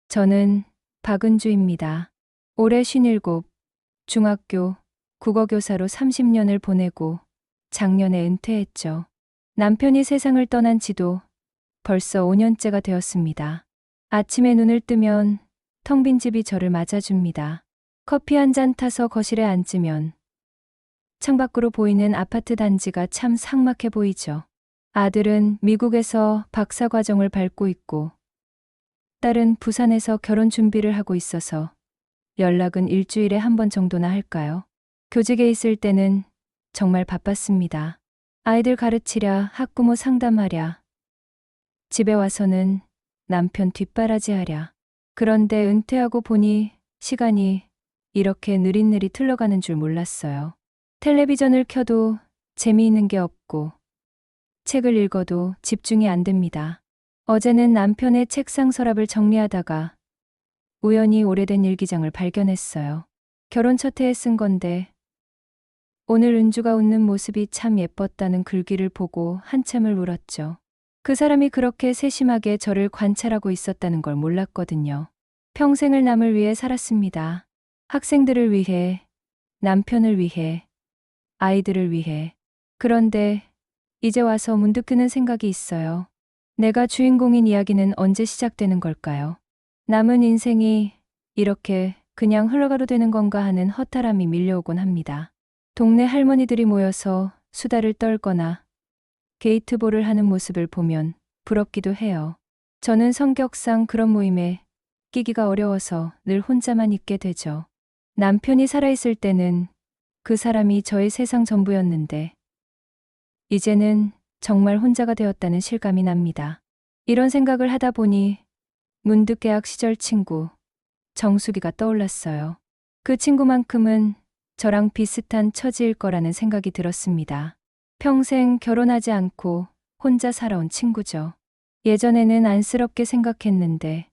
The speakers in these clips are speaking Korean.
저는 박은주입니다. 올해 57, 중학교 국어교사로 30년을 보내고 작년에 은퇴했죠. 남편이 세상을 떠난 지도 벌써 5년째가 되었습니다. 아침에 눈을 뜨면 텅 빈 집이 저를 맞아줍니다. 커피 한 잔 타서 거실에 앉으면 창밖으로 보이는 아파트 단지가 참 삭막해 보이죠. 아들은 미국에서 박사과정을 밟고 있고 딸은 부산에서 결혼 준비를 하고 있어서 연락은 일주일에 한 번 정도나 할까요? 교직에 있을 때는 정말 바빴습니다. 아이들 가르치랴, 학부모 상담하랴, 집에 와서는 남편 뒷바라지하랴. 그런데 은퇴하고 보니 시간이 이렇게 느릿느릿 흘러가는 줄 몰랐어요. 텔레비전을 켜도 재미있는 게 없고 책을 읽어도 집중이 안 됩니다. 어제는 남편의 책상 서랍을 정리하다가 우연히 오래된 일기장을 발견했어요. 결혼 첫 해에 쓴 건데 오늘 은주가 웃는 모습이 참 예뻤다는 글귀를 보고 한참을 울었죠. 그 사람이 그렇게 세심하게 저를 관찰하고 있었다는 걸 몰랐거든요. 평생을 남을 위해 살았습니다. 학생들을 위해, 남편을 위해, 아이들을 위해. 그런데 이제 와서 문득 드는 생각이 있어요. 내가 주인공인 이야기는 언제 시작되는 걸까요? 남은 인생이 이렇게 그냥 흘러가도 되는 건가 하는 허탈함이 밀려오곤 합니다. 동네 할머니들이 모여서 수다를 떨거나 게이트볼을 하는 모습을 보면 부럽기도 해요. 저는 성격상 그런 모임에 끼기가 어려워서 늘 혼자만 있게 되죠. 남편이 살아있을 때는 그 사람이 저의 세상 전부였는데 이제는 정말 혼자가 되었다는 실감이 납니다. 이런 생각을 하다 보니 문득 대학 시절 친구 정수기가 떠올랐어요. 그 친구만큼은 저랑 비슷한 처지일 거라는 생각이 들었습니다. 평생 결혼하지 않고 혼자 살아온 친구죠. 예전에는 안쓰럽게 생각했는데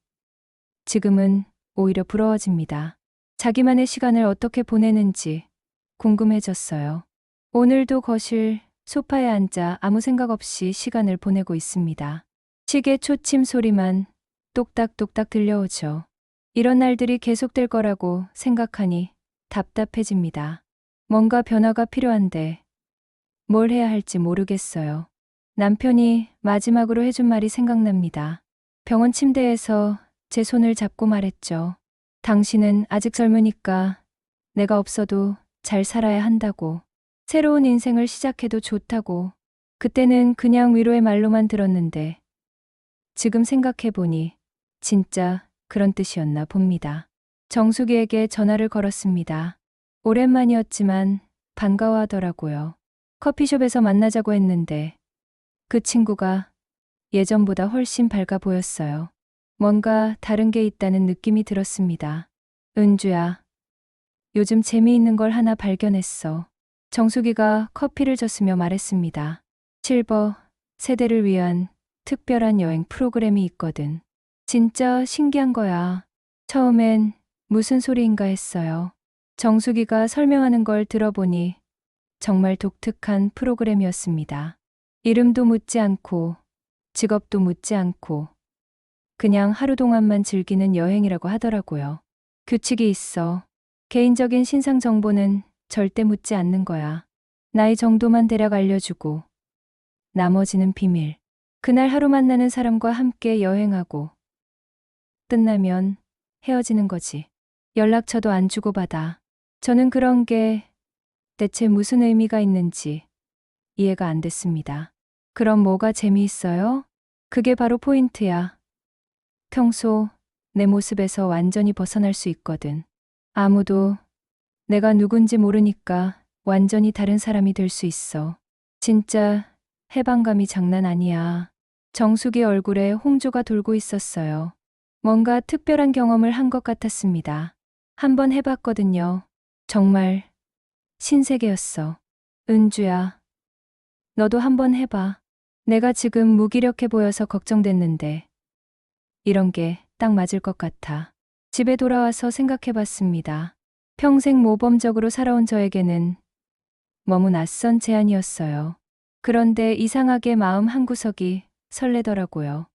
지금은 오히려 부러워집니다. 자기만의 시간을 어떻게 보내는지 궁금해졌어요. 오늘도 거실 소파에 앉아 아무 생각 없이 시간을 보내고 있습니다. 시계 초침 소리만 똑딱똑딱 들려오죠. 이런 날들이 계속될 거라고 생각하니 답답해집니다. 뭔가 변화가 필요한데 뭘 해야 할지 모르겠어요. 남편이 마지막으로 해준 말이 생각납니다. 병원 침대에서 제 손을 잡고 말했죠. 당신은 아직 젊으니까 내가 없어도 잘 살아야 한다고. 새로운 인생을 시작해도 좋다고. 그때는 그냥 위로의 말로만 들었는데 지금 생각해보니 진짜 그런 뜻이었나 봅니다. 정수기에게 전화를 걸었습니다. 오랜만이었지만 반가워하더라고요. 커피숍에서 만나자고 했는데 그 친구가 예전보다 훨씬 밝아 보였어요. 뭔가 다른 게 있다는 느낌이 들었습니다. 은주야, 요즘 재미있는 걸 하나 발견했어. 정수기가 커피를 줬으며 말했습니다. 실버 세대를 위한 특별한 여행 프로그램이 있거든. 진짜 신기한 거야. 처음엔 무슨 소리인가 했어요. 정수기가 설명하는 걸 들어보니 정말 독특한 프로그램이었습니다. 이름도 묻지 않고 직업도 묻지 않고 그냥 하루 동안만 즐기는 여행이라고 하더라고요. 규칙이 있어. 개인적인 신상 정보는 절대 묻지 않는 거야. 나이 정도만 대략 알려주고 나머지는 비밀. 그날 하루 만나는 사람과 함께 여행하고 끝나면 헤어지는 거지. 연락처도 안 주고받아. 저는 그런 게 대체 무슨 의미가 있는지 이해가 안 됐습니다. 그럼 뭐가 재미있어요? 그게 바로 포인트야. 평소 내 모습에서 완전히 벗어날 수 있거든. 아무도 내가 누군지 모르니까 완전히 다른 사람이 될 수 있어. 진짜 해방감이 장난 아니야. 정숙이 얼굴에 홍조가 돌고 있었어요. 뭔가 특별한 경험을 한 것 같았습니다. 한번 해봤거든요. 정말 신세계였어. 은주야, 너도 한번 해봐. 내가 지금 무기력해 보여서 걱정됐는데 이런 게 딱 맞을 것 같아. 집에 돌아와서 생각해봤습니다. 평생 모범적으로 살아온 저에게는 너무 낯선 제안이었어요. 그런데 이상하게 마음 한구석이 설레더라고요.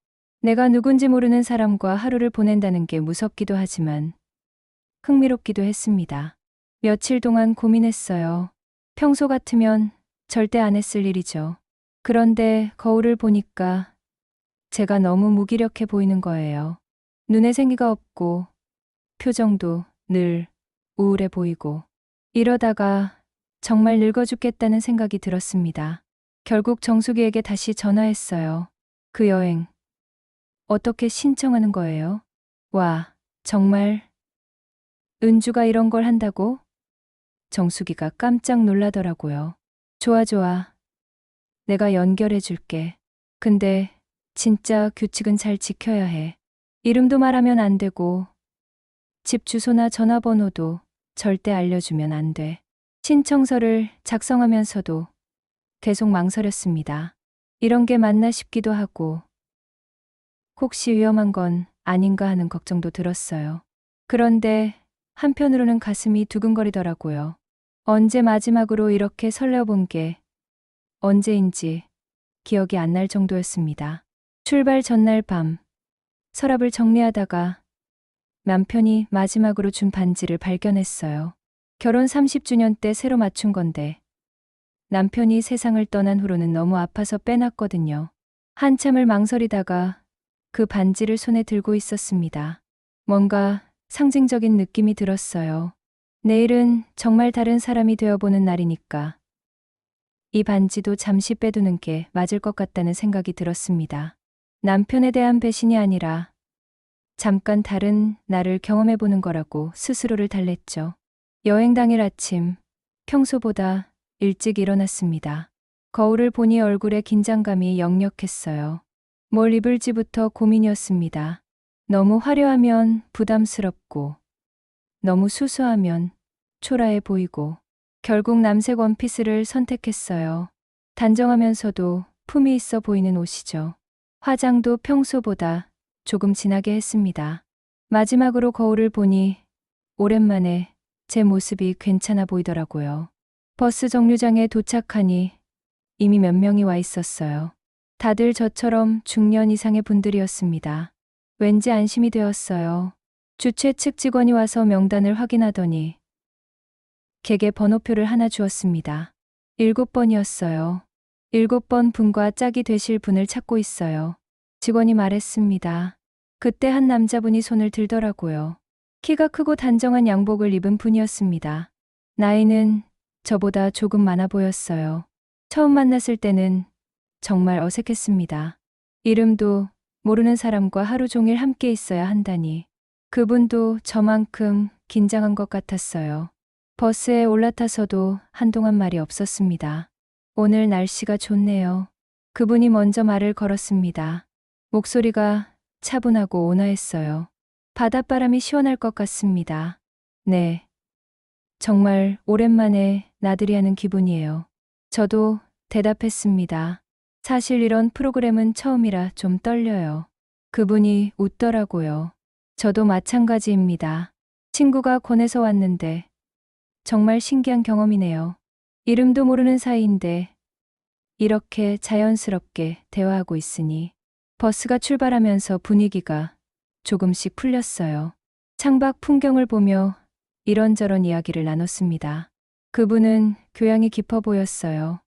내가 누군지 모르는 사람과 하루를 보낸다는 게 무섭기도 하지만 흥미롭기도 했습니다. 며칠 동안 고민했어요. 평소 같으면 절대 안 했을 일이죠. 그런데 거울을 보니까 제가 너무 무기력해 보이는 거예요. 눈에 생기가 없고 표정도 늘 우울해 보이고 이러다가 정말 늙어 죽겠다는 생각이 들었습니다. 결국 정수기에게 다시 전화했어요. 그 여행 어떻게 신청하는 거예요? 와, 정말 은주가 이런 걸 한다고? 정수기가 깜짝 놀라더라고요. 좋아, 좋아. 내가 연결해 줄게. 근데 진짜 규칙은 잘 지켜야 해. 이름도 말하면 안 되고 집 주소나 전화번호도 절대 알려주면 안 돼. 신청서를 작성하면서도 계속 망설였습니다. 이런 게 맞나 싶기도 하고 혹시 위험한 건 아닌가 하는 걱정도 들었어요. 그런데 한편으로는 가슴이 두근거리더라고요. 언제 마지막으로 이렇게 설레어본 게 언제인지 기억이 안 날 정도였습니다. 출발 전날 밤 서랍을 정리하다가 남편이 마지막으로 준 반지를 발견했어요. 결혼 30주년 때 새로 맞춘 건데 남편이 세상을 떠난 후로는 너무 아파서 빼놨거든요. 한참을 망설이다가 그 반지를 손에 들고 있었습니다. 뭔가 상징적인 느낌이 들었어요. 내일은 정말 다른 사람이 되어보는 날이니까 이 반지도 잠시 빼두는 게 맞을 것 같다는 생각이 들었습니다. 남편에 대한 배신이 아니라 잠깐 다른 나를 경험해보는 거라고 스스로를 달랬죠. 여행 당일 아침, 평소보다 일찍 일어났습니다. 거울을 보니 얼굴에 긴장감이 역력했어요. 뭘 입을지부터 고민이었습니다. 너무 화려하면 부담스럽고, 너무 수수하면 초라해 보이고, 결국 남색 원피스를 선택했어요. 단정하면서도 품이 있어 보이는 옷이죠. 화장도 평소보다 조금 진하게 했습니다. 마지막으로 거울을 보니 오랜만에 제 모습이 괜찮아 보이더라고요. 버스 정류장에 도착하니 이미 몇 명이 와 있었어요. 다들 저처럼 중년 이상의 분들이었습니다. 왠지 안심이 되었어요. 주최 측 직원이 와서 명단을 확인하더니 객의 번호표를 하나 주었습니다. 7번이었어요. 7번 분과 짝이 되실 분을 찾고 있어요. 직원이 말했습니다. 그때 한 남자분이 손을 들더라고요. 키가 크고 단정한 양복을 입은 분이었습니다. 나이는 저보다 조금 많아 보였어요. 처음 만났을 때는 정말 어색했습니다. 이름도 모르는 사람과 하루 종일 함께 있어야 한다니. 그분도 저만큼 긴장한 것 같았어요. 버스에 올라타서도 한동안 말이 없었습니다. 오늘 날씨가 좋네요. 그분이 먼저 말을 걸었습니다. 목소리가 차분하고 온화했어요. 바닷바람이 시원할 것 같습니다. 네. 정말 오랜만에 나들이 하는 기분이에요. 저도 대답했습니다. 사실 이런 프로그램은 처음이라 좀 떨려요. 그분이 웃더라고요. 저도 마찬가지입니다. 친구가 권해서 왔는데 정말 신기한 경험이네요. 이름도 모르는 사이인데 이렇게 자연스럽게 대화하고 있으니. 버스가 출발하면서 분위기가 조금씩 풀렸어요. 창밖 풍경을 보며 이런저런 이야기를 나눴습니다. 그분은 교양이 깊어 보였어요.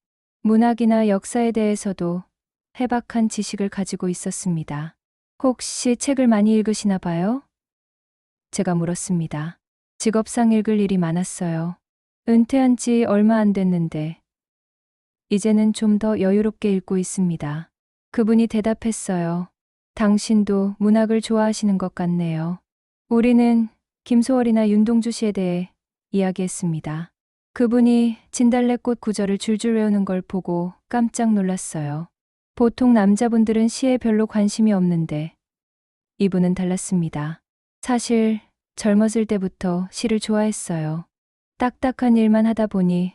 문학이나 역사에 대해서도 해박한 지식을 가지고 있었습니다. 혹시 책을 많이 읽으시나 봐요? 제가 물었습니다. 직업상 읽을 일이 많았어요. 은퇴한 지 얼마 안 됐는데 이제는 좀 더 여유롭게 읽고 있습니다. 그분이 대답했어요. 당신도 문학을 좋아하시는 것 같네요. 우리는 김소월이나 윤동주 씨에 대해 이야기했습니다. 그분이 진달래꽃 구절을 줄줄 외우는 걸 보고 깜짝 놀랐어요. 보통 남자분들은 시에 별로 관심이 없는데 이분은 달랐습니다. 사실 젊었을 때부터 시를 좋아했어요. 딱딱한 일만 하다 보니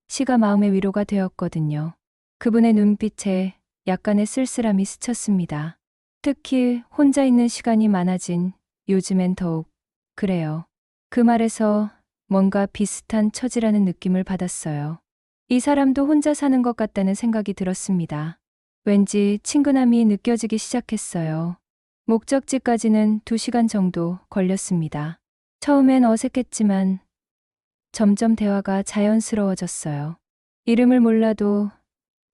시가 마음의 위로가 되었거든요. 그분의 눈빛에 약간의 쓸쓸함이 스쳤습니다. 특히 혼자 있는 시간이 많아진 요즘엔 더욱 그래요. 그 말에서 뭔가 비슷한 처지라는 느낌을 받았어요. 이 사람도 혼자 사는 것 같다는 생각이 들었습니다. 왠지 친근함이 느껴지기 시작했어요. 목적지까지는 2시간 정도 걸렸습니다. 처음엔 어색했지만 점점 대화가 자연스러워졌어요. 이름을 몰라도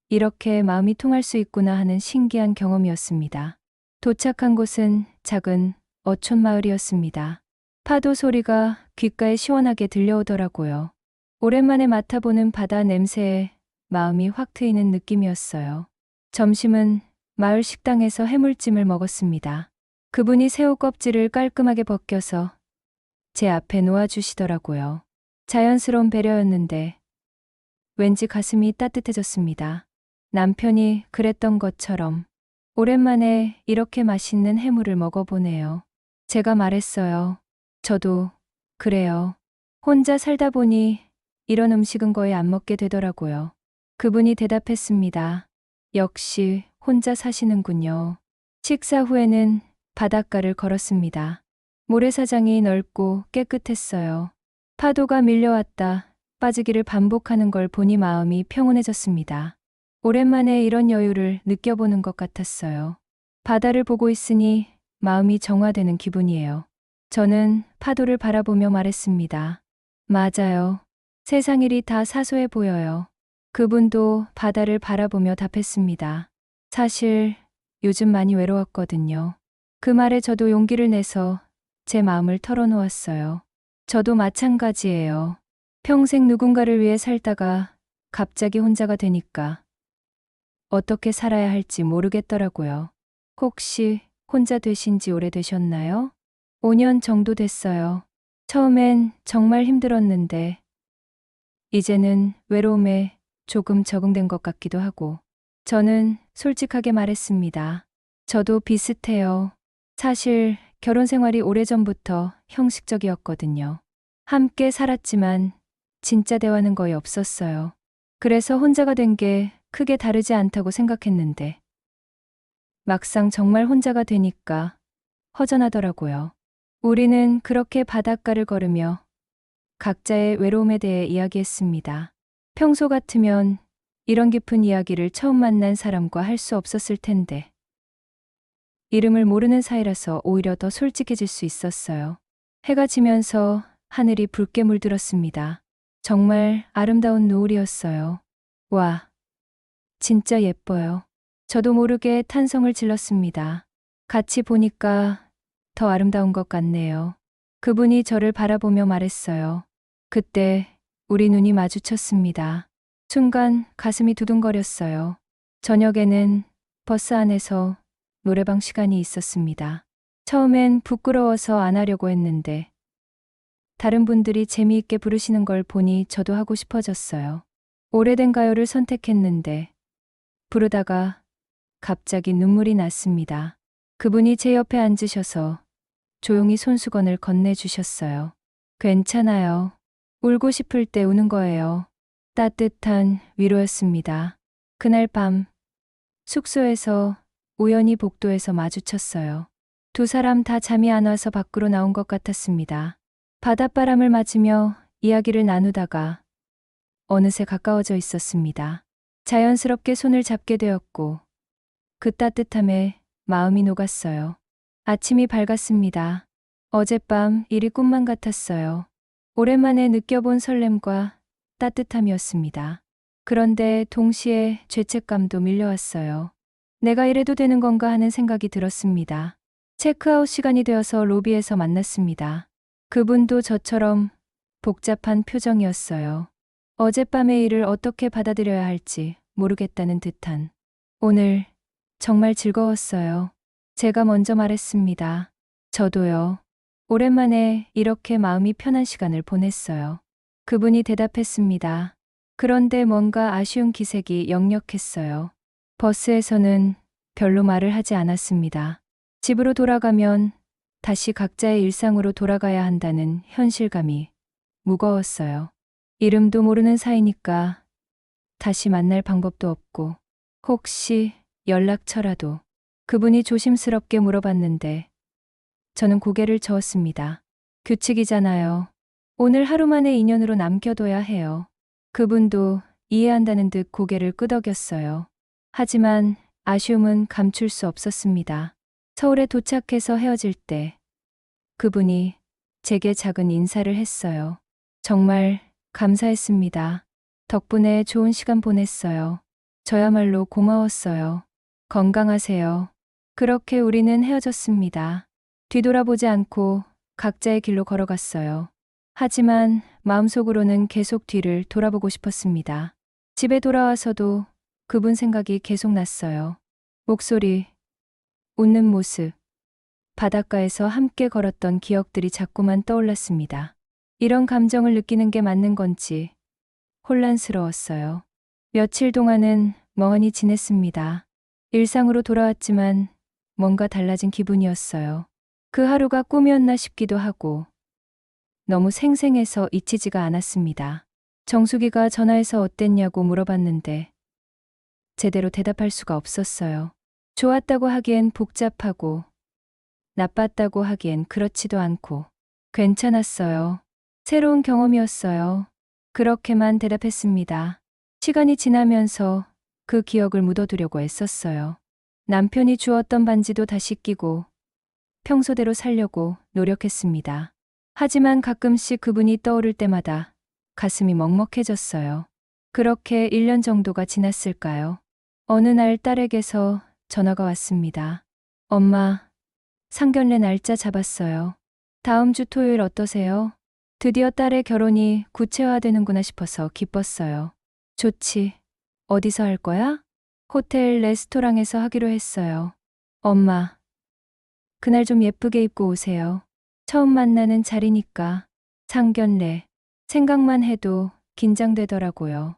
이렇게 마음이 통할 수 있구나 하는 신기한 경험이었습니다. 도착한 곳은 작은 어촌 마을이었습니다. 파도 소리가 귓가에 시원하게 들려오더라고요. 오랜만에 맡아보는 바다 냄새에 마음이 확 트이는 느낌이었어요. 점심은 마을 식당에서 해물찜을 먹었습니다. 그분이 새우 껍질을 깔끔하게 벗겨서 제 앞에 놓아주시더라고요. 자연스러운 배려였는데 왠지 가슴이 따뜻해졌습니다. 남편이 그랬던 것처럼 오랜만에 이렇게 맛있는 해물을 먹어보네요. 제가 말했어요. 저도 그래요. 혼자 살다 보니 이런 음식은 거의 안 먹게 되더라고요. 그분이 대답했습니다. 역시 혼자 사시는군요. 식사 후에는 바닷가를 걸었습니다. 모래사장이 넓고 깨끗했어요. 파도가 밀려왔다 빠지기를 반복하는 걸 보니 마음이 평온해졌습니다. 오랜만에 이런 여유를 느껴보는 것 같았어요. 바다를 보고 있으니 마음이 정화되는 기분이에요. 저는 파도를 바라보며 말했습니다. 맞아요. 세상 일이 다 사소해 보여요. 그분도 바다를 바라보며 답했습니다. 사실 요즘 많이 외로웠거든요. 그 말에 저도 용기를 내서 제 마음을 털어놓았어요. 저도 마찬가지예요. 평생 누군가를 위해 살다가 갑자기 혼자가 되니까 어떻게 살아야 할지 모르겠더라고요. 혹시 혼자 되신 지 오래되셨나요? 5년 정도 됐어요. 처음엔 정말 힘들었는데 이제는 외로움에 조금 적응된 것 같기도 하고 저는 솔직하게 말했습니다. 저도 비슷해요. 사실 결혼 생활이 오래전부터 형식적이었거든요. 함께 살았지만 진짜 대화는 거의 없었어요. 그래서 혼자가 된 게 크게 다르지 않다고 생각했는데 막상 정말 혼자가 되니까 허전하더라고요. 우리는 그렇게 바닷가를 걸으며 각자의 외로움에 대해 이야기했습니다. 평소 같으면 이런 깊은 이야기를 처음 만난 사람과 할 수 없었을 텐데 이름을 모르는 사이라서 오히려 더 솔직해질 수 있었어요. 해가 지면서 하늘이 붉게 물들었습니다. 정말 아름다운 노을이었어요. 와, 진짜 예뻐요. 저도 모르게 탄성을 질렀습니다. 같이 보니까 더 아름다운 것 같네요. 그분이 저를 바라보며 말했어요. 그때 우리 눈이 마주쳤습니다. 순간 가슴이 두근거렸어요. 저녁에는 버스 안에서 노래방 시간이 있었습니다. 처음엔 부끄러워서 안 하려고 했는데 다른 분들이 재미있게 부르시는 걸 보니 저도 하고 싶어졌어요. 오래된 가요를 선택했는데 부르다가 갑자기 눈물이 났습니다. 그분이 제 옆에 앉으셔서 조용히 손수건을 건네주셨어요. 괜찮아요. 울고 싶을 때 우는 거예요. 따뜻한 위로였습니다. 그날 밤 숙소에서 우연히 복도에서 마주쳤어요. 두 사람 다 잠이 안 와서 밖으로 나온 것 같았습니다. 바닷바람을 맞으며 이야기를 나누다가 어느새 가까워져 있었습니다. 자연스럽게 손을 잡게 되었고 그 따뜻함에 마음이 녹았어요. 아침이 밝았습니다. 어젯밤 일이 꿈만 같았어요. 오랜만에 느껴본 설렘과 따뜻함이었습니다. 그런데 동시에 죄책감도 밀려왔어요. 내가 이래도 되는 건가 하는 생각이 들었습니다. 체크아웃 시간이 되어서 로비에서 만났습니다. 그분도 저처럼 복잡한 표정이었어요. 어젯밤의 일을 어떻게 받아들여야 할지 모르겠다는 듯한. 오늘 정말 즐거웠어요. 제가 먼저 말했습니다. 저도요. 오랜만에 이렇게 마음이 편한 시간을 보냈어요. 그분이 대답했습니다. 그런데 뭔가 아쉬운 기색이 역력했어요. 버스에서는 별로 말을 하지 않았습니다. 집으로 돌아가면 다시 각자의 일상으로 돌아가야 한다는 현실감이 무거웠어요. 이름도 모르는 사이니까 다시 만날 방법도 없고 혹시 연락처라도. 그분이 조심스럽게 물어봤는데 저는 고개를 저었습니다. 규칙이잖아요. 오늘 하루만의 인연으로 남겨둬야 해요. 그분도 이해한다는 듯 고개를 끄덕였어요. 하지만 아쉬움은 감출 수 없었습니다. 서울에 도착해서 헤어질 때 그분이 제게 작은 인사를 했어요. 정말 감사했습니다. 덕분에 좋은 시간 보냈어요. 저야말로 고마웠어요. 건강하세요. 그렇게 우리는 헤어졌습니다. 뒤돌아보지 않고 각자의 길로 걸어갔어요. 하지만 마음속으로는 계속 뒤를 돌아보고 싶었습니다. 집에 돌아와서도 그분 생각이 계속 났어요. 목소리, 웃는 모습, 바닷가에서 함께 걸었던 기억들이 자꾸만 떠올랐습니다. 이런 감정을 느끼는 게 맞는 건지 혼란스러웠어요. 며칠 동안은 멍하니 지냈습니다. 일상으로 돌아왔지만 뭔가 달라진 기분이었어요. 그 하루가 꿈이었나 싶기도 하고 너무 생생해서 잊히지가 않았습니다. 정수기가 전화해서 어땠냐고 물어봤는데 제대로 대답할 수가 없었어요. 좋았다고 하기엔 복잡하고 나빴다고 하기엔 그렇지도 않고 괜찮았어요. 새로운 경험이었어요. 그렇게만 대답했습니다. 시간이 지나면서 그 기억을 묻어두려고 애썼어요. 남편이 주었던 반지도 다시 끼고 평소대로 살려고 노력했습니다. 하지만 가끔씩 그분이 떠오를 때마다 가슴이 먹먹해졌어요. 그렇게 1년 정도가 지났을까요? 어느 날 딸에게서 전화가 왔습니다. 엄마, 상견례 날짜 잡았어요. 다음 주 토요일 어떠세요? 드디어 딸의 결혼이 구체화되는구나 싶어서 기뻤어요. 좋지. 어디서 할 거야? 호텔 레스토랑에서 하기로 했어요. 엄마, 그날 좀 예쁘게 입고 오세요. 처음 만나는 자리니까. 상견례. 생각만 해도 긴장되더라고요.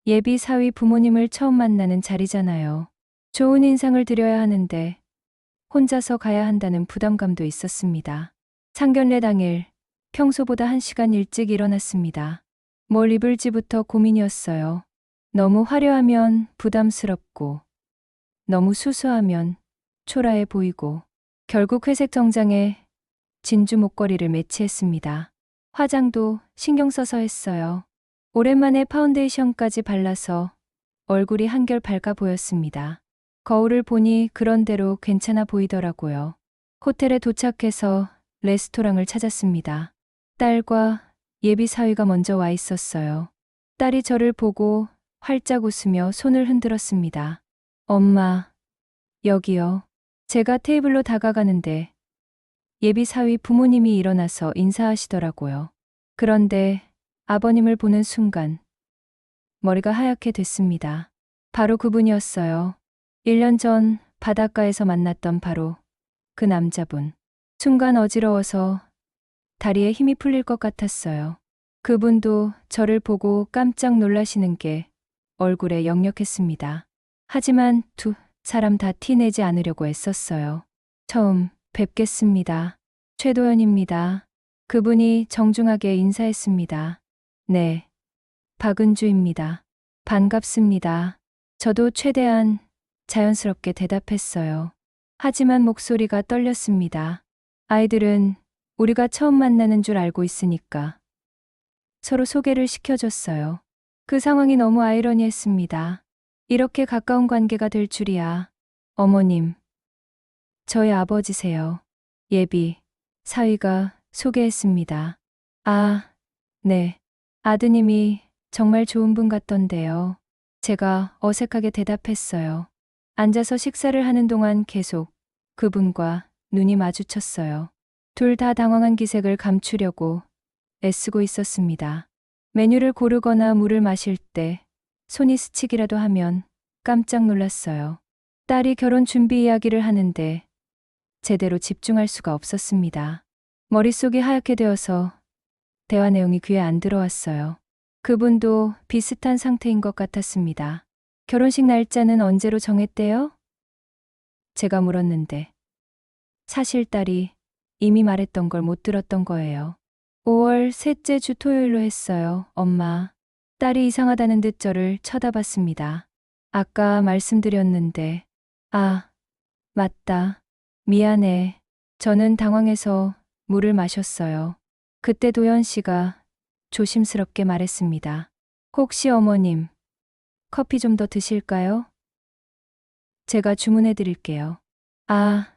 예비 사위 부모님을 처음 만나는 자리잖아요. 좋은 인상을 드려야 하는데 혼자서 가야 한다는 부담감도 있었습니다. 상견례 당일 평소보다 1시간 일찍 일어났습니다. 뭘 입을지부터 고민이었어요. 너무 화려하면 부담스럽고 너무 수수하면 초라해 보이고 결국 회색 정장에 진주 목걸이를 매치했습니다. 화장도 신경 써서 했어요. 오랜만에 파운데이션까지 발라서 얼굴이 한결 밝아 보였습니다. 거울을 보니 그런대로 괜찮아 보이더라고요. 호텔에 도착해서 레스토랑을 찾았습니다. 딸과 예비 사위가 먼저 와 있었어요. 딸이 저를 보고 활짝 웃으며 손을 흔들었습니다. 엄마, 여기요. 제가 테이블로 다가가는데 예비 사위 부모님이 일어나서 인사하시더라고요. 그런데 아버님을 보는 순간 머리가 하얗게 됐습니다. 바로 그분이었어요. 1년 전 바닷가에서 만났던 바로 그 남자분. 순간 어지러워서 다리에 힘이 풀릴 것 같았어요. 그분도 저를 보고 깜짝 놀라시는 게 얼굴에 역력했습니다. 하지만 두 사람 다 티내지 않으려고 애썼어요. 처음 뵙겠습니다. 최도연입니다. 그분이 정중하게 인사했습니다. 네, 박은주입니다. 반갑습니다. 저도 최대한 자연스럽게 대답했어요. 하지만 목소리가 떨렸습니다. 아이들은 우리가 처음 만나는 줄 알고 있으니까 서로 소개를 시켜줬어요. 그 상황이 너무 아이러니했습니다. 이렇게 가까운 관계가 될 줄이야. 어머님, 저희 아버지세요. 예비, 사위가 소개했습니다. 아, 네. 아드님이 정말 좋은 분 같던데요. 제가 어색하게 대답했어요. 앉아서 식사를 하는 동안 계속 그분과 눈이 마주쳤어요. 둘 다 당황한 기색을 감추려고 애쓰고 있었습니다. 메뉴를 고르거나 물을 마실 때 손이 스치기라도 하면 깜짝 놀랐어요. 딸이 결혼 준비 이야기를 하는데 제대로 집중할 수가 없었습니다. 머릿속이 하얗게 되어서 대화 내용이 귀에 안 들어왔어요. 그분도 비슷한 상태인 것 같았습니다. 결혼식 날짜는 언제로 정했대요? 제가 물었는데 사실 딸이 이미 말했던 걸 못 들었던 거예요. 5월 셋째 주 토요일로 했어요, 엄마. 딸이 이상하다는 듯 저를 쳐다봤습니다. 아까 말씀드렸는데, 아, 맞다. 미안해. 저는 당황해서 물을 마셨어요. 그때 도연 씨가 조심스럽게 말했습니다. 혹시 어머님, 커피 좀 더 드실까요? 제가 주문해 드릴게요. 아,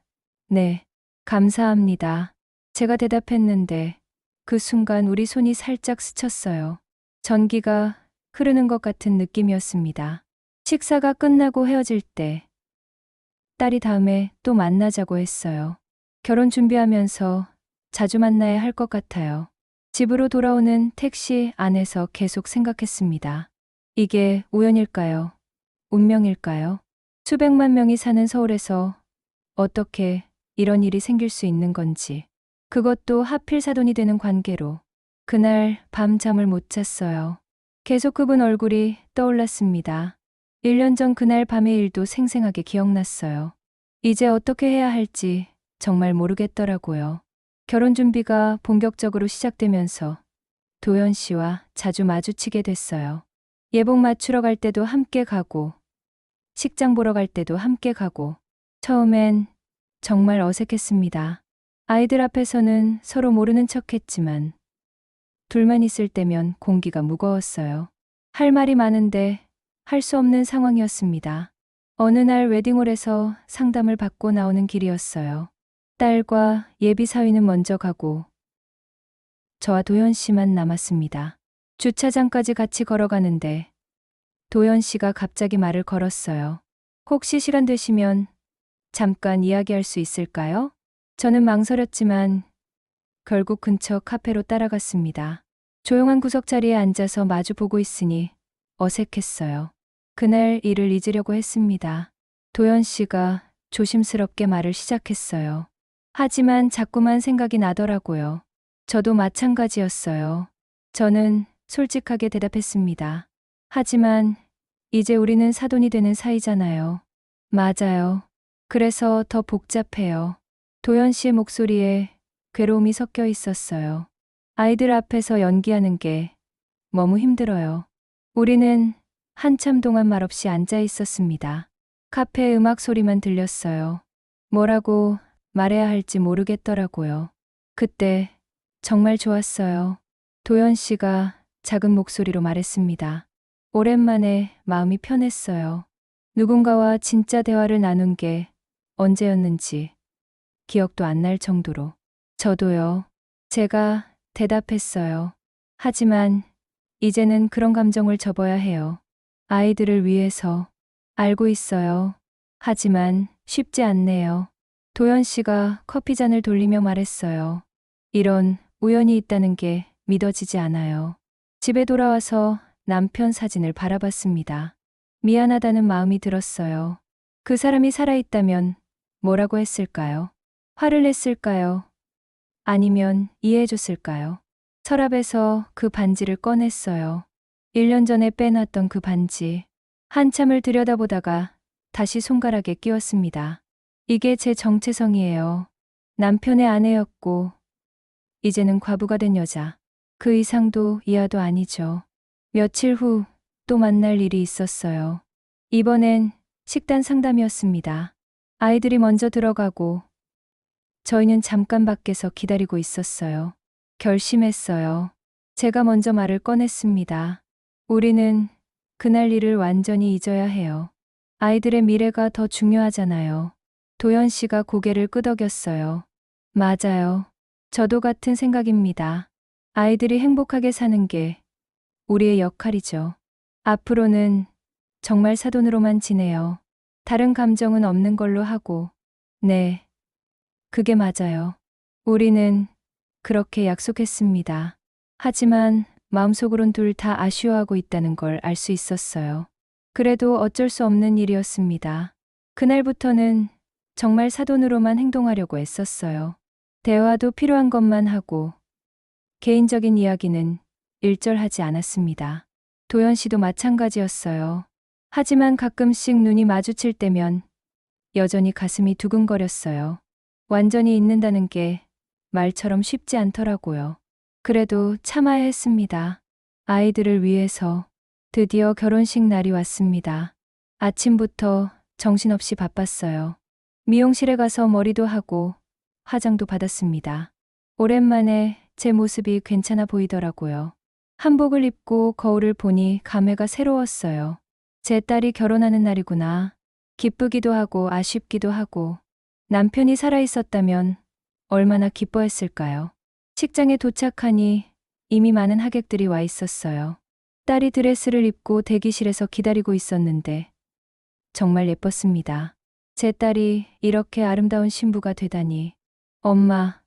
네, 감사합니다. 제가 대답했는데 그 순간 우리 손이 살짝 스쳤어요. 전기가 흐르는 것 같은 느낌이었습니다. 식사가 끝나고 헤어질 때 딸이 다음에 또 만나자고 했어요. 결혼 준비하면서 자주 만나야 할 것 같아요. 집으로 돌아오는 택시 안에서 계속 생각했습니다. 이게 우연일까요? 운명일까요? 수백만 명이 사는 서울에서 어떻게 이런 일이 생길 수 있는 건지. 그것도 하필 사돈이 되는 관계로. 그날 밤 잠을 못 잤어요. 계속 그분 얼굴이 떠올랐습니다. 1년 전 그날 밤의 일도 생생하게 기억났어요. 이제 어떻게 해야 할지 정말 모르겠더라고요. 결혼 준비가 본격적으로 시작되면서 도연 씨와 자주 마주치게 됐어요. 예복 맞추러 갈 때도 함께 가고, 식장 보러 갈 때도 함께 가고, 처음엔 정말 어색했습니다. 아이들 앞에서는 서로 모르는 척 했지만, 둘만 있을 때면 공기가 무거웠어요. 할 말이 많은데 할 수 없는 상황이었습니다. 어느 날 웨딩홀에서 상담을 받고 나오는 길이었어요. 딸과 예비 사위는 먼저 가고 저와 도연 씨만 남았습니다. 주차장까지 같이 걸어가는데 도연 씨가 갑자기 말을 걸었어요. 혹시 시간 되시면 잠깐 이야기할 수 있을까요? 저는 망설였지만 결국 근처 카페로 따라갔습니다. 조용한 구석 자리에 앉아서 마주 보고 있으니 어색했어요. 그날 일을 잊으려고 했습니다. 도연 씨가 조심스럽게 말을 시작했어요. 하지만 자꾸만 생각이 나더라고요. 저도 마찬가지였어요. 저는 솔직하게 대답했습니다. 하지만 이제 우리는 사돈이 되는 사이잖아요. 맞아요. 그래서 더 복잡해요. 도연 씨의 목소리에 괴로움이 섞여 있었어요. 아이들 앞에서 연기하는 게 너무 힘들어요. 우리는 한참 동안 말없이 앉아 있었습니다. 카페 음악 소리만 들렸어요. 뭐라고 말해야 할지 모르겠더라고요. 그때 정말 좋았어요. 도연 씨가 작은 목소리로 말했습니다. 오랜만에 마음이 편했어요. 누군가와 진짜 대화를 나눈 게 언제였는지 기억도 안 날 정도로. 저도요. 제가 대답했어요. 하지만 이제는 그런 감정을 접어야 해요. 아이들을 위해서. 알고 있어요. 하지만 쉽지 않네요. 도연 씨가 커피잔을 돌리며 말했어요. 이런 우연이 있다는 게 믿어지지 않아요. 집에 돌아와서 남편 사진을 바라봤습니다. 미안하다는 마음이 들었어요. 그 사람이 살아있다면 뭐라고 했을까요? 화를 냈을까요? 아니면 이해해줬을까요? 서랍에서 그 반지를 꺼냈어요. 1년 전에 빼놨던 그 반지. 한참을 들여다보다가 다시 손가락에 끼웠습니다. 이게 제 정체성이에요. 남편의 아내였고, 이제는 과부가 된 여자. 그 이상도 이하도 아니죠. 며칠 후 또 만날 일이 있었어요. 이번엔 식단 상담이었습니다. 아이들이 먼저 들어가고 저희는 잠깐 밖에서 기다리고 있었어요. 결심했어요. 제가 먼저 말을 꺼냈습니다. 우리는 그날 일을 완전히 잊어야 해요. 아이들의 미래가 더 중요하잖아요. 도연 씨가 고개를 끄덕였어요. 맞아요. 저도 같은 생각입니다. 아이들이 행복하게 사는 게 우리의 역할이죠. 앞으로는 정말 사돈으로만 지내요. 다른 감정은 없는 걸로 하고. 네, 그게 맞아요. 우리는 그렇게 약속했습니다. 하지만 마음속으론 둘 다 아쉬워하고 있다는 걸 알 수 있었어요. 그래도 어쩔 수 없는 일이었습니다. 그날부터는 정말 사돈으로만 행동하려고 애썼어요. 대화도 필요한 것만 하고 개인적인 이야기는 일절하지 않았습니다. 도연 씨도 마찬가지였어요. 하지만 가끔씩 눈이 마주칠 때면 여전히 가슴이 두근거렸어요. 완전히 잊는다는 게 말처럼 쉽지 않더라고요. 그래도 참아야 했습니다. 아이들을 위해서. 드디어 결혼식 날이 왔습니다. 아침부터 정신없이 바빴어요. 미용실에 가서 머리도 하고 화장도 받았습니다. 오랜만에 제 모습이 괜찮아 보이더라고요. 한복을 입고 거울을 보니 감회가 새로웠어요. 제 딸이 결혼하는 날이구나. 기쁘기도 하고 아쉽기도 하고 남편이 살아있었다면 얼마나 기뻐했을까요? 식장에 도착하니 이미 많은 하객들이 와 있었어요. 딸이 드레스를 입고 대기실에서 기다리고 있었는데 정말 예뻤습니다. 제 딸이 이렇게 아름다운 신부가 되다니. 엄마,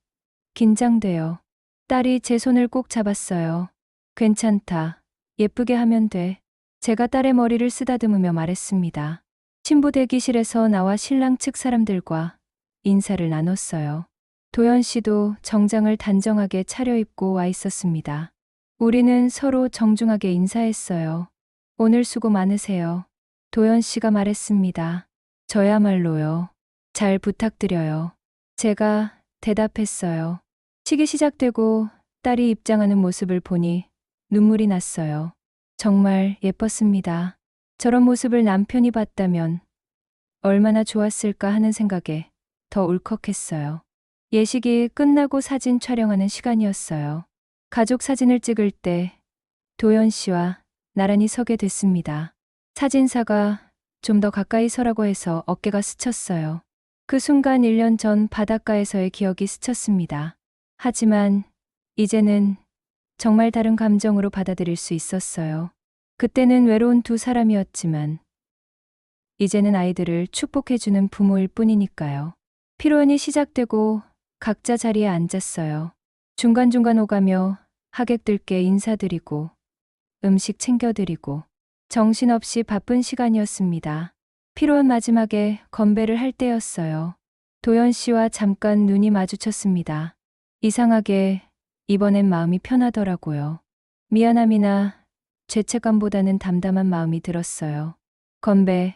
긴장돼요. 딸이 제 손을 꼭 잡았어요. 괜찮다. 예쁘게 하면 돼. 제가 딸의 머리를 쓰다듬으며 말했습니다. 신부 대기실에서 나와 신랑 측 사람들과 인사를 나눴어요. 도연 씨도 정장을 단정하게 차려입고 와 있었습니다. 우리는 서로 정중하게 인사했어요. 오늘 수고 많으세요. 도연 씨가 말했습니다. 저야말로요. 잘 부탁드려요. 제가 대답했어요. 식이 시작되고 딸이 입장하는 모습을 보니 눈물이 났어요. 정말 예뻤습니다. 저런 모습을 남편이 봤다면 얼마나 좋았을까 하는 생각에 더 울컥했어요. 예식이 끝나고 사진 촬영하는 시간이었어요. 가족 사진을 찍을 때 도연 씨와 나란히 서게 됐습니다. 사진사가 좀 더 가까이 서라고 해서 어깨가 스쳤어요. 그 순간 1년 전 바닷가에서의 기억이 스쳤습니다. 하지만 이제는 정말 다른 감정으로 받아들일 수 있었어요. 그때는 외로운 두 사람이었지만 이제는 아이들을 축복해주는 부모일 뿐이니까요. 피로연이 시작되고 각자 자리에 앉았어요. 중간중간 오가며 하객들께 인사드리고 음식 챙겨드리고 정신없이 바쁜 시간이었습니다. 피로연 마지막에 건배를 할 때였어요. 도연 씨와 잠깐 눈이 마주쳤습니다. 이상하게 이번엔 마음이 편하더라고요. 미안함이나 죄책감보다는 담담한 마음이 들었어요. 건배.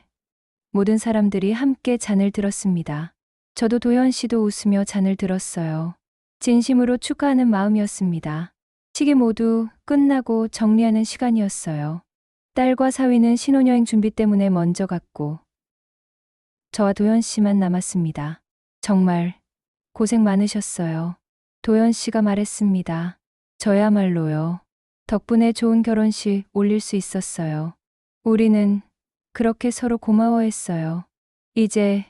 모든 사람들이 함께 잔을 들었습니다. 저도 도연 씨도 웃으며 잔을 들었어요. 진심으로 축하하는 마음이었습니다. 식이 모두 끝나고 정리하는 시간이었어요. 딸과 사위는 신혼여행 준비 때문에 먼저 갔고 저와 도연 씨만 남았습니다. 정말 고생 많으셨어요. 도연 씨가 말했습니다. 저야말로요. 덕분에 좋은 결혼식 올릴 수 있었어요. 우리는 그렇게 서로 고마워했어요. 이제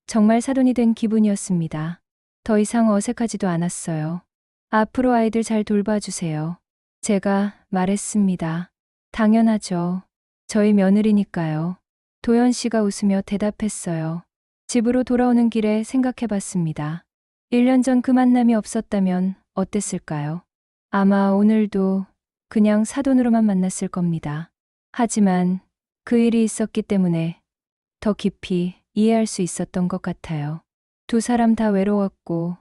정말 사돈이 된 기분이었습니다. 더 이상 어색하지도 않았어요. 앞으로 아이들 잘 돌봐주세요. 제가 말했습니다. 당연하죠. 저희 며느리니까요. 도연 씨가 웃으며 대답했어요. 집으로 돌아오는 길에 생각해봤습니다. 1년 전 그 만남이 없었다면 어땠을까요? 아마 오늘도 그냥 사돈으로만 만났을 겁니다. 하지만 그 일이 있었기 때문에 더 깊이 이해할 수 있었던 것 같아요. 두 사람 다 외로웠고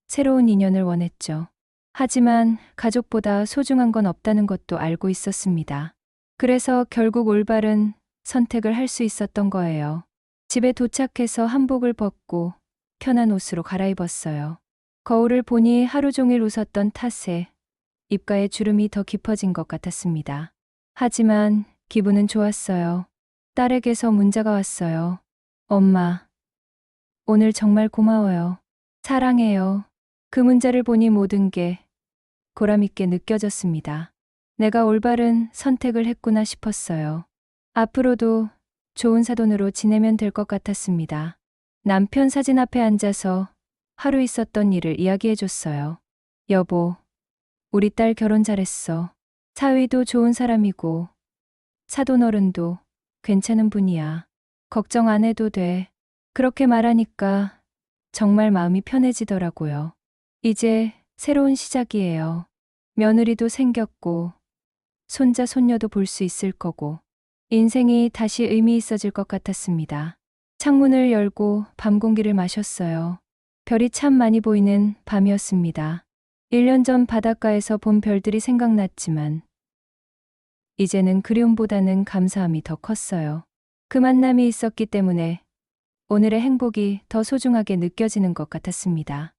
새로운 인연을 원했죠. 하지만 가족보다 소중한 건 없다는 것도 알고 있었습니다. 그래서 결국 올바른 선택을 할 수 있었던 거예요. 집에 도착해서 한복을 벗고 편한 옷으로 갈아입었어요. 거울을 보니 하루 종일 웃었던 탓에 입가에 주름이 더 깊어진 것 같았습니다. 하지만 기분은 좋았어요. 딸에게서 문자가 왔어요. 엄마, 오늘 정말 고마워요. 사랑해요. 그 문자를 보니 모든 게 보람있게 느껴졌습니다. 내가 올바른 선택을 했구나 싶었어요. 앞으로도 좋은 사돈으로 지내면 될 것 같았습니다. 남편 사진 앞에 앉아서 하루 있었던 일을 이야기해줬어요. 여보, 우리 딸 결혼 잘했어. 사위도 좋은 사람이고 사돈 어른도 괜찮은 분이야. 걱정 안 해도 돼. 그렇게 말하니까 정말 마음이 편해지더라고요. 이제 새로운 시작이에요. 며느리도 생겼고 손자 손녀도 볼 수 있을 거고 인생이 다시 의미 있어질 것 같았습니다. 창문을 열고 밤 공기를 마셨어요. 별이 참 많이 보이는 밤이었습니다. 1년 전 바닷가에서 본 별들이 생각났지만 이제는 그리움보다는 감사함이 더 컸어요. 그 만남이 있었기 때문에 오늘의 행복이 더 소중하게 느껴지는 것 같았습니다.